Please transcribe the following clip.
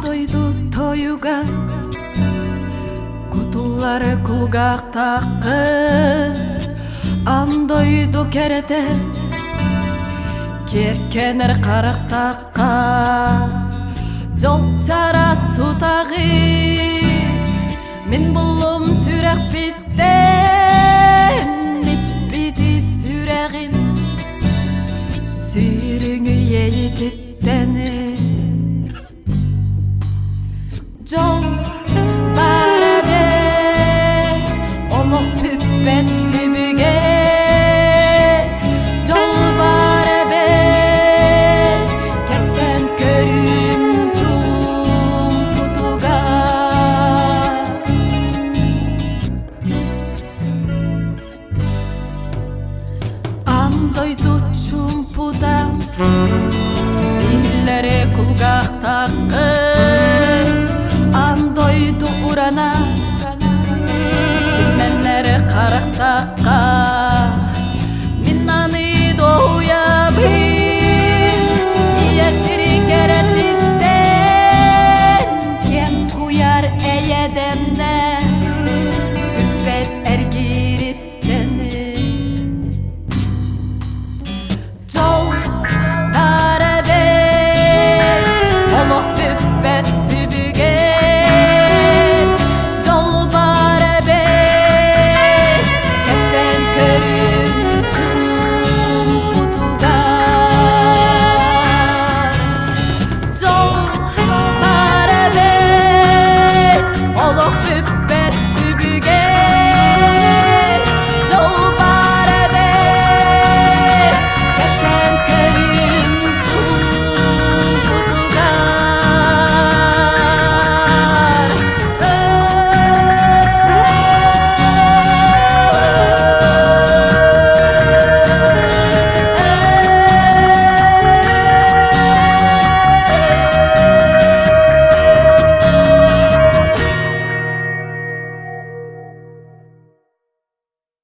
Андойду тоюга кутулары кулгактакы андойду керете керкенер карактакка жол чара сутагы мен булум сүрек биттен ниппити сүрегим сүйрүңү ейтиттени жол барадет олук бүппет түбүгө жол барабет кеткен көрүм чумпутуга андойду чумпуда диллери кулгактакы андойду урана симненери карактакка